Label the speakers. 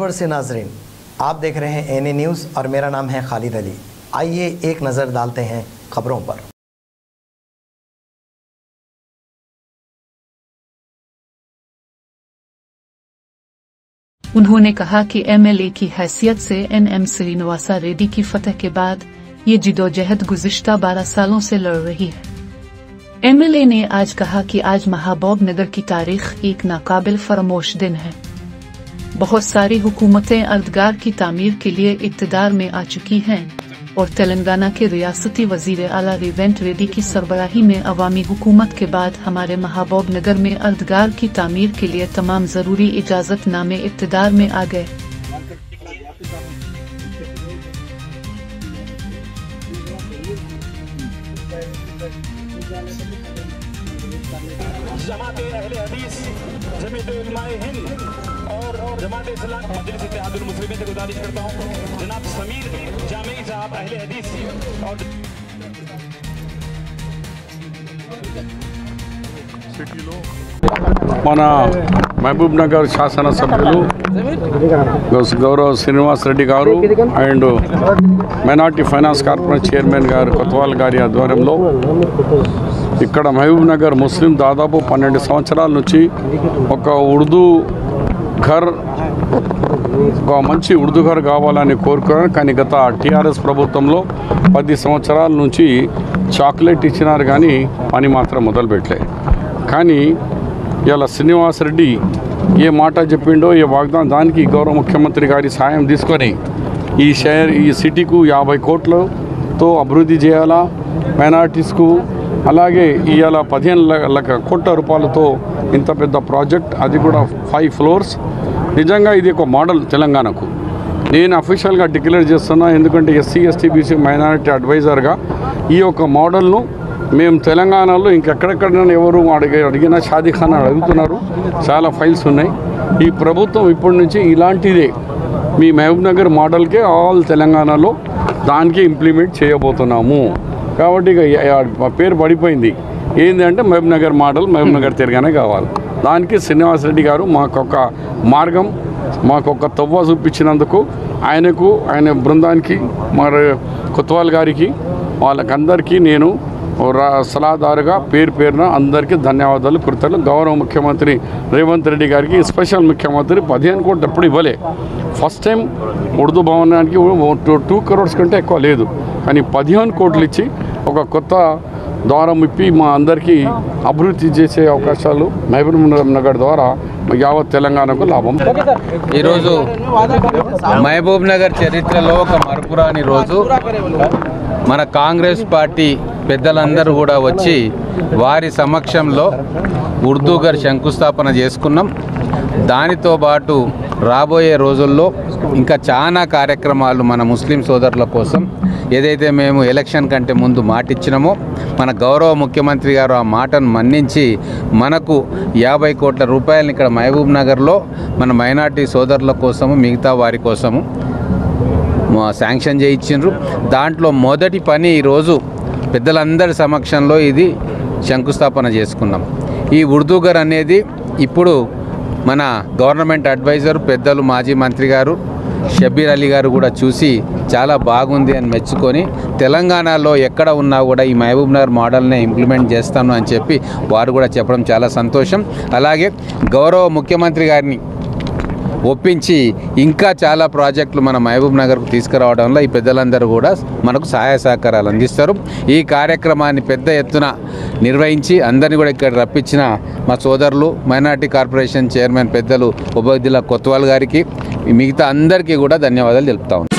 Speaker 1: नमस्ते नाजरीन, आप देख रहे हैं एनए न्यूज़ और मेरा नाम है खालिद अली। आइए एक नज़र डालते हैं खबरों पर।
Speaker 2: उन्होंने कहा कि एमएलए की हैसियत से एनएम श्रीनिवासा रेड्डी की फतह के बाद ये जिदोजहद गुज़िश्ता 12 सालों से लड़ रही है। एमएलए ने आज कहा कि आज महबूब नगर की तारीख एक नाकाबिल फरामोश दिन है। बहुत सारी हुकूमतें अर्दगार की तामीर के लिए इक़्तिदार में आ चुकी हैं और तेलंगाना के रियासती वज़ीर आला रेवंत रेड्डी की सरबराही में अवामी हुकूमत के बाद हमारे महबूब नगर में अर्दगार की तामीर के लिए तमाम ज़रूरी इजाज़तनामे इक़्तिदार में आ गए।
Speaker 3: जमाते अहले हदीस, जमीयत उलमाए हिंद और जमात इस्लाम मजलिस इत्तेहादुल मुस्लिमीन से गुजारिश करता हूँ जनाब समीर जामी साहब अहले हदीस और
Speaker 4: మన మహబూబ్ నగర్ శాసనసభ్యులు గౌరవ్ శ్రీనివాస్ రెడ్డి గారు and minority finance corporation chairman గారు కొత్వాల్ గారి ఆధ్వర్యంలో ఇక్కడ మహబూబ్ నగర్ ముస్లిం దాదాపు 12 సంవత్సరాల నుంచి ఒక ఉర్దూ ఘర్, ఒక మంచి ఉర్దూ ఘర్ కావాలని కోరుకున్నారు. కానీ గత టీఆర్ఎస్ ప్రభుత్వంలో 10 సంవత్సరాల నుంచి చాక్లెట్ ఇచ్చినారు కానీ పని మాత్రం మొదలుపెట్టలే. కానీ ఇలా శ్రీనివాస్ రెడ్డి ఏ మాట చెప్పిండో ఏ వాగ్దానం దానికి గౌరవ ముఖ్యమంత్రి గారి సాయం తీసుకొని ఈ సిటీకు 50 కోట్లతో అభివృద్ధి చేయాలా, మైనార్టీస్కు అలాగే ఇవాళ 15 కోట్ల రూపాయలతో ఇంత పెద్ద ప్రాజెక్ట్, అది కూడా 5 ఫ్లోర్స్. నిజంగా ఇది ఒక మోడల్ తెలంగాణకు. నేను అఫీషియల్గా డిక్లేర్ చేస్తున్నా, ఎందుకంటే ఎస్సీ ఎస్టీ బీసీ మైనారిటీ అడ్వైజర్గా ఈ యొక్క మోడల్ను మేము తెలంగాణలో ఇంకెక్కడెక్కడైనా ఎవరు అడిగినా షాదీఖానా అడుగుతున్నారు. చాలా ఫైల్స్ ఉన్నాయి. ఈ ప్రభుత్వం ఇప్పటి నుంచి ఇలాంటిదే మీ మహబూబ్ నగర్ మోడల్కే ఆల్ తెలంగాణలో దానికి ఇంప్లిమెంట్ చేయబోతున్నాము. కాబట్టి ఇక పేరు పడిపోయింది. ఏంటంటే మహబూబ్ నగర్ మోడల్, మహబూబ్ నగర్ తిరగానే కావాలి. దానికి శ్రీనివాస్ రెడ్డి గారు మాకొక మార్గం, మాకొక తవ్వ చూపించినందుకు ఆయనకు, ఆయన బృందానికి, మరి కొత్వాల్ గారికి, వాళ్ళకందరికీ నేను సలహాదారుగా పేరున అందరికీ ధన్యవాదాలు, కృతజ్ఞతలు. గౌరవ ముఖ్యమంత్రి రేవంత్ రెడ్డి గారికి, స్పెషల్ ముఖ్యమంత్రి 15 కోట్లు ఎప్పుడు ఇవ్వలే. ఫస్ట్ టైం ఉర్దూ భవనానికి 2 crores కంటే ఎక్కువ లేదు, కానీ 15 కోట్లు ఇచ్చి ఒక కొత్త ద్వారం ఇప్పి మా అందరికీ అభివృద్ధి చేసే అవకాశాలు మహబూబ్ నగర్ ద్వారా యావత్ తెలంగాణకు లాభం.
Speaker 5: ఈరోజు మహబూబ్ నగర్ చరిత్రలో ఒక మరపురాని రోజు. మన కాంగ్రెస్ పార్టీ పెద్దలందరూ కూడా వచ్చి వారి సమక్షంలో ఉర్దూ ఘర్ శంకుస్థాపన చేసుకున్నాం. దానితో పాటు రాబోయే రోజుల్లో ఇంకా చాలా కార్యక్రమాలు మన ముస్లిం సోదరుల కోసం ఏదైతే మేము ఎలక్షన్ కంటే ముందు మాటిచ్చినామో మన గౌరవ ముఖ్యమంత్రి గారు ఆ మాటను మన్నించి మనకు 50 కోట్ల రూపాయలను ఇక్కడ మహబూబ్ నగర్లో మన మైనార్టీ సోదరుల కోసము, మిగతా వారి కోసము శాంక్షన్ చేయించిండ్రు. దాంట్లో మొదటి పని ఈరోజు పెద్దలందరి సమక్షంలో ఇది శంకుస్థాపన చేసుకున్నాం. ఈ ఉర్దూ ఘర్ అనేది ఇప్పుడు మన గవర్నమెంట్ అడ్వైజర్ పెద్దలు మాజీ మంత్రి గారు షబ్బీర్ అలీ గారు కూడా చూసి చాలా బాగుంది అని మెచ్చుకొని తెలంగాణలో ఎక్కడ ఉన్నా కూడా ఈ మహబూబ్ నగర్ మోడల్నే ఇంప్లిమెంట్ చేస్తాను అని చెప్పి వారు కూడా చెప్పడం చాలా సంతోషం. అలాగే గౌరవ ముఖ్యమంత్రి గారిని ఒప్పించి ఇంకా చాలా ప్రాజెక్టులు మన మహబూబ్ నగర్కు తీసుకురావడంలో ఈ పెద్దలందరూ కూడా మనకు సహాయ సహకారాలు అందిస్తారు. ఈ కార్యక్రమాన్ని పెద్ద ఎత్తున నిర్వహించి అందరినీ కూడా ఇక్కడ రప్పించిన మా సోదరులు మైనార్టీ కార్పొరేషన్ చైర్మన్ పెద్దలు ఉబైదుల్లా కొత్వాల్ గారికి, మిగతా అందరికీ కూడా ధన్యవాదాలు తెలుపుతా ఉన్నాను.